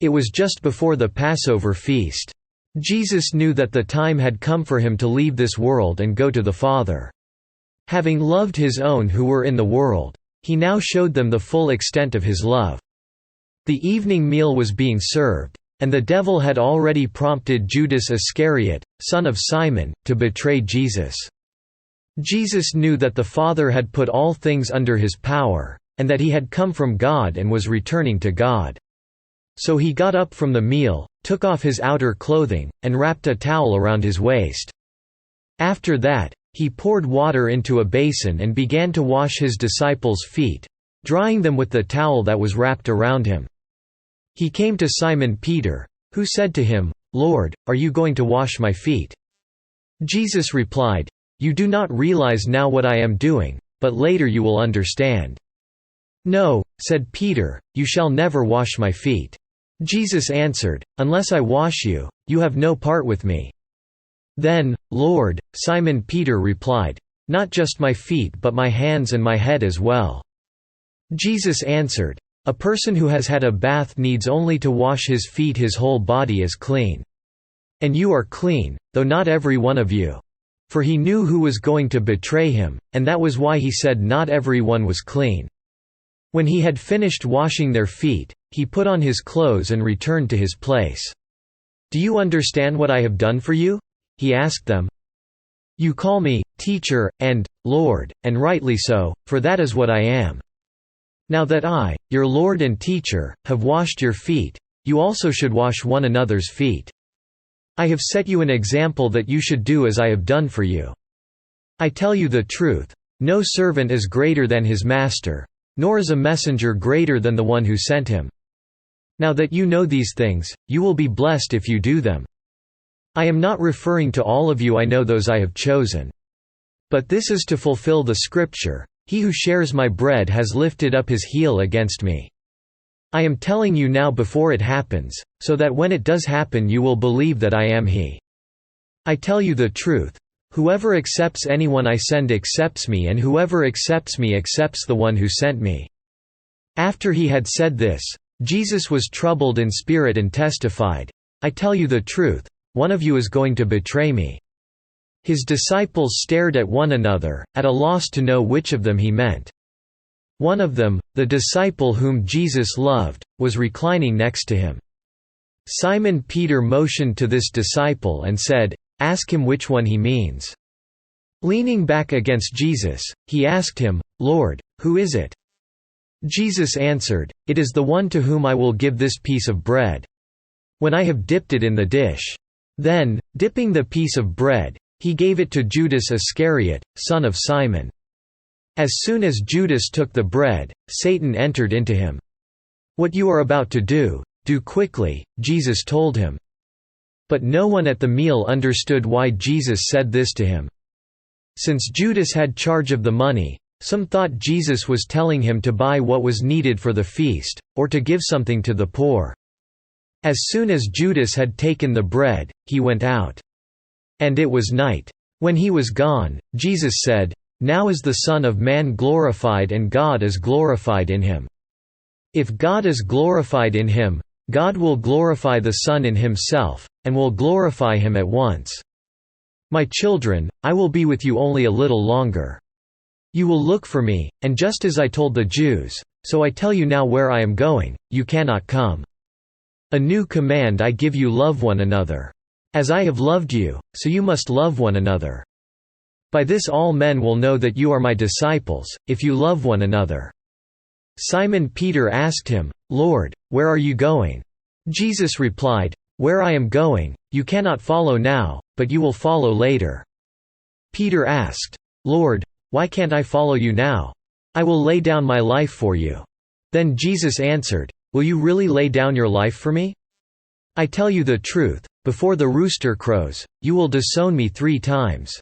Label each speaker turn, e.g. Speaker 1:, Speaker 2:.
Speaker 1: It was just before the Passover feast. Jesus knew that the time had come for him to leave this world and go to the Father. Having loved his own who were in the world, he now showed them the full extent of his love. The evening meal was being served, and the devil had already prompted Judas Iscariot, son of Simon, to betray Jesus. Jesus knew that the Father had put all things under his power, and that he had come from God and was returning to God. So he got up from the meal, took off his outer clothing, and wrapped a towel around his waist. After that, he poured water into a basin and began to wash his disciples' feet, drying them with the towel that was wrapped around him. He came to Simon Peter, who said to him, "Lord, are you going to wash my feet?" Jesus replied, "You do not realize now what I am doing, but later you will understand." "No," said Peter, "you shall never wash my feet." Jesus answered, "Unless I wash you, you have no part with me." "Then, Lord," Simon Peter replied, "not just my feet but my hands and my head as well." Jesus answered, "A person who has had a bath needs only to wash his feet, his whole body is clean. And you are clean, though not every one of you." For he knew who was going to betray him, and that was why he said not every one was clean. When he had finished washing their feet, he put on his clothes and returned to his place. "Do you understand what I have done for you?" he asked them. "You call me, Teacher, and Lord, and rightly so, for that is what I am. Now that I, your Lord and Teacher, have washed your feet, you also should wash one another's feet. I have set you an example that you should do as I have done for you. I tell you the truth, no servant is greater than his master, nor is a messenger greater than the one who sent him. Now that you know these things, you will be blessed if you do them. I am not referring to all of you, I know those I have chosen. But this is to fulfill the scripture, 'He who shares my bread has lifted up his heel against me.' I am telling you now before it happens, so that when it does happen you will believe that I am he. I tell you the truth, whoever accepts anyone I send accepts me, and whoever accepts me accepts the one who sent me." After he had said this, Jesus was troubled in spirit and testified, "I tell you the truth, one of you is going to betray me." His disciples stared at one another, at a loss to know which of them he meant. One of them, the disciple whom Jesus loved, was reclining next to him. Simon Peter motioned to this disciple and said, "Ask him which one he means." Leaning back against Jesus, he asked him, "Lord, who is it?" Jesus answered, "It is the one to whom I will give this piece of bread, when I have dipped it in the dish." Then, dipping the piece of bread, he gave it to Judas Iscariot, son of Simon. As soon as Judas took the bread, Satan entered into him. "What you are about to do, do quickly," Jesus told him. But no one at the meal understood why Jesus said this to him. Since Judas had charge of the money, some thought Jesus was telling him to buy what was needed for the feast, or to give something to the poor. As soon as Judas had taken the bread, he went out. And it was night. When he was gone, Jesus said, "Now is the Son of Man glorified and God is glorified in him. If God is glorified in him, God will glorify the Son in himself, and will glorify him at once. My children, I will be with you only a little longer. You will look for me, and just as I told the Jews, so I tell you now, where I am going, you cannot come. A new command I give you, love one another. As I have loved you, so you must love one another. By this all men will know that you are my disciples, if you love one another." Simon Peter asked him, "Lord, where are you going?" Jesus replied, "Where I am going, you cannot follow now, but you will follow later." Peter asked, "Lord, why can't I follow you now? I will lay down my life for you." Then Jesus answered, "Will you really lay down your life for me? I tell you the truth, before the rooster crows, you will disown me 3 times."